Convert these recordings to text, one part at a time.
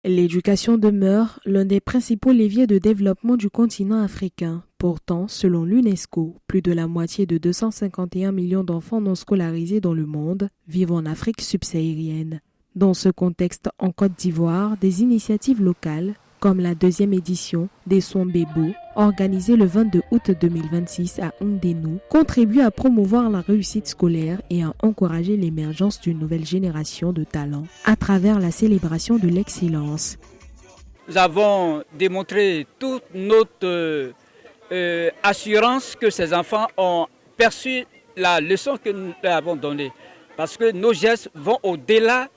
L'éducation demeure l'un des principaux leviers de développement du continent africain. Pourtant, selon l'UNESCO, plus de la moitié de 251 millions d'enfants non scolarisés dans le monde vivent en Afrique subsaharienne. Dans ce contexte, en Côte d'Ivoire, des initiatives locales, comme la 2e édition des Sons Bébo, organisée le 22 août 2026 à Ndénou, contribuent à promouvoir la réussite scolaire et à encourager l'émergence d'une nouvelle génération de talents à travers la célébration de l'excellence. Nous avons démontré toute notre assurance que ces enfants ont perçu la leçon que nous leur avons donnée. Parce que nos gestes vont au-delà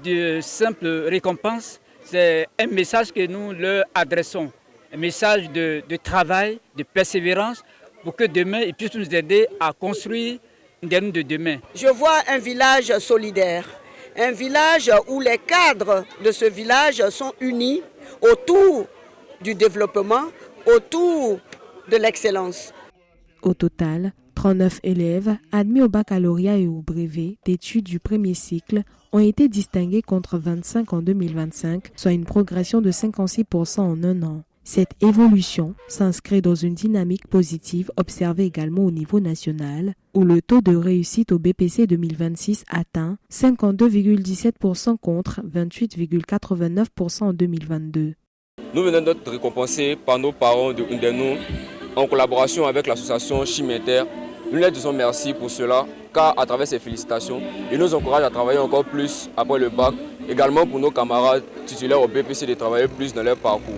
de simples récompenses. C'est un message que nous leur adressons, un message de travail, de persévérance, pour que demain, ils puissent nous aider à construire Ndénou de demain. Je vois un village solidaire, un village où les cadres de ce village sont unis autour du développement, autour de l'excellence. Au total, 39 élèves admis au baccalauréat et au brevet d'études du premier cycle ont été distingués contre 25 en 2025, soit une progression de 56% en un an. Cette évolution s'inscrit dans une dynamique positive observée également au niveau national, où le taux de réussite au BPC 2026 atteint 52,17% contre 28,89% en 2022. Nous venons d'être récompensés par nos parents de Ndénou en collaboration avec l'association Chiméter. Nous leur disons merci pour cela, car à travers ces félicitations, ils nous encouragent à travailler encore plus après le bac, également pour nos camarades titulaires au BPC de travailler plus dans leur parcours.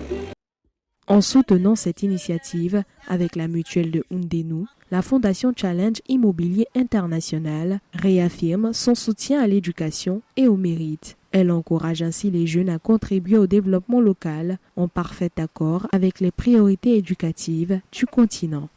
En soutenant cette initiative avec la mutuelle de Ndénou, la Fondation Challenge Immobilier International réaffirme son soutien à l'éducation et au mérite. Elle encourage ainsi les jeunes à contribuer au développement local en parfait accord avec les priorités éducatives du continent.